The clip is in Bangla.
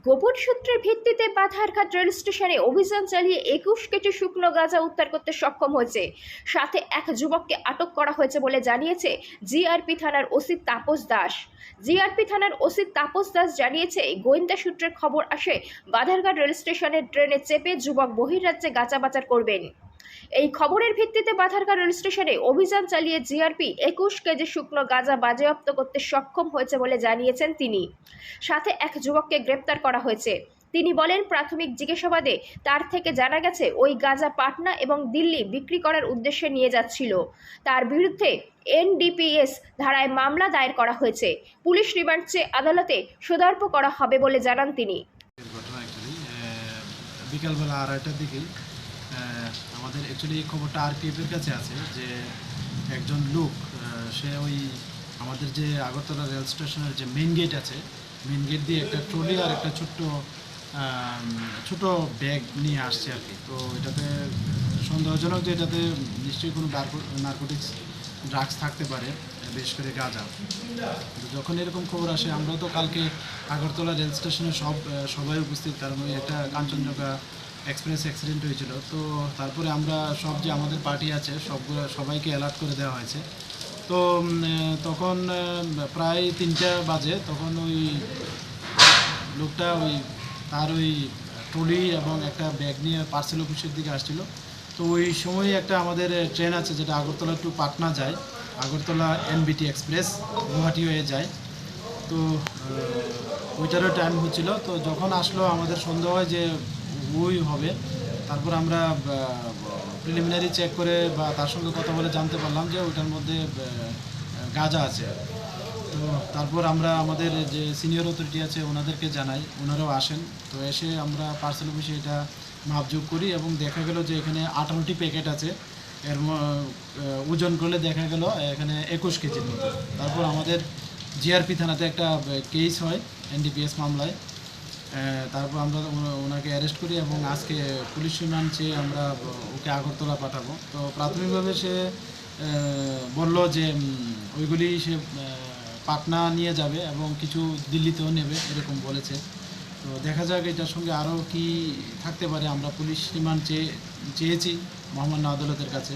গোপন সূত্রের ভিত্তিতে বাধারঘাট রেল স্টেশনে অভিযান চালিয়ে 21 কেজি শুকনো গাঁজা উদ্ধার করতে সক্ষম হয়েছে। সাথে এক যুবককে আটক করা হয়েছে বলে জানিয়েছে জিআরপি থানার ওসি তাপস দাস। জিআরপি থানার ওসি তাপস দাস জানিয়েছে, গোয়েন্দা সূত্রের খবর আসে বাধারঘাট রেল স্টেশনের ট্রেনে চেপে যুবক বহির্রাজ্যে গাঁজা পাচার করবেন। এই খবরের ভিত্তিতে বাধারঘাট রেল স্টেশনে অভিযান চালিয়ে জিআরপি 21 কেজি শুকনো গাঁজা বাজেয়াপ্ত করতে সক্ষম হয়েছে বলে জানিয়েছেন তিনি। সাথে এক যুবককে গ্রেপ্তার করা হয়েছে। তিনি বলেন, প্রাথমিক জিজ্ঞাসাবাদে তার থেকে জানা গেছে ওই গাঁজা পাটনা এবং দিল্লি বিক্রি করার উদ্দেশ্যে নিয়ে যাচ্ছিল। তার বিরুদ্ধে এনডিপিএস ধারায় মামলা দায়ের করা হয়েছে। পুলিশ রিমান্ড চেয়ে আদালতে সোদার্প করা হবে বলে জানান তিনি। বিকালবেলা 2:30টার দিকে আমাদের অ্যাকচুয়ালি এই খবরটা আরপিএফের কাছে আছে যে একজন লোক সে ওই আমাদের যে আগরতলা রেল স্টেশনের যে মেইন গেট আছে, মেইন গেট দিয়ে একটা ট্রলি আর একটা ছোট ব্যাগ নিয়ে আসছে আর কি। তো এটাতে সন্দেহজনক যে এটাতে নিশ্চয়ই কোনো নার্কোটিক্স ড্রাগস থাকতে পারে, বিশেষ করে গাঁজা। যখন এরকম খবর আসে, আমরাও তো কালকে আগরতলা রেল স্টেশনে সবাই উপস্থিত, কারণ ওই একটা কাঞ্চনজঙ্ঘা এক্সপ্রেস অ্যাক্সিডেন্ট হয়েছিল। তো তারপরে আমরা সব যে আমাদের পার্টি আছে সবাইকে অ্যালার্ট করে দেওয়া হয়েছে। তো তখন প্রায় 3টা বাজে, তখন ওই লোকটা তার ট্রলি এবং একটা ব্যাগ নিয়ে পার্সেল অফিসের দিকে আসছিল। তো ওই সময় একটা আমাদের ট্রেন আছে যেটা আগরতলা টু পাটনা যায়, আগরতলা এনবিটি এক্সপ্রেস গুয়াহাটি হয়ে যায়। তো ওইটারও টাইম হচ্ছিল। তো যখন আসলো আমাদের সন্দেহ হয় যে ওই হবে। তারপর আমরা প্রিলিমিনারি চেক করে বা তার সঙ্গে কথা বলে জানতে পারলাম যে ওইটার মধ্যে গাঁজা আছে। তো তারপর আমরা আমাদের যে সিনিয়র অথরিটি আছে ওনাদেরকে জানাই, ওনারাও আসেন। তো এসে আমরা পার্সেল অফিসে এটা মাপযোগ করি এবং দেখা গেল যে এখানে 18টি প্যাকেট আছে। এর ওজন করলে দেখা গেল এখানে 21 কেজির মতো। তারপর আমাদের জিআরপি থানাতে একটা কেস হয় এনডিপিএস মামলায়। তারপর আমরা ওনাকে অ্যারেস্ট করি এবং আজকে পুলিশ রিমান্ড চেয়ে আমরা ওকে আগরতলা পাঠাবো। তো প্রাথমিকভাবে সে বলল যে ওইগুলি সে পাটনা নিয়ে যাবে এবং কিছু দিল্লিতেও নেবে, এরকম বলেছে। তো দেখা যাক এটার সঙ্গে আরও কি থাকতে পারে। আমরা পুলিশ রিমান্ড চেয়েছি মহামান্য আদালতের কাছে।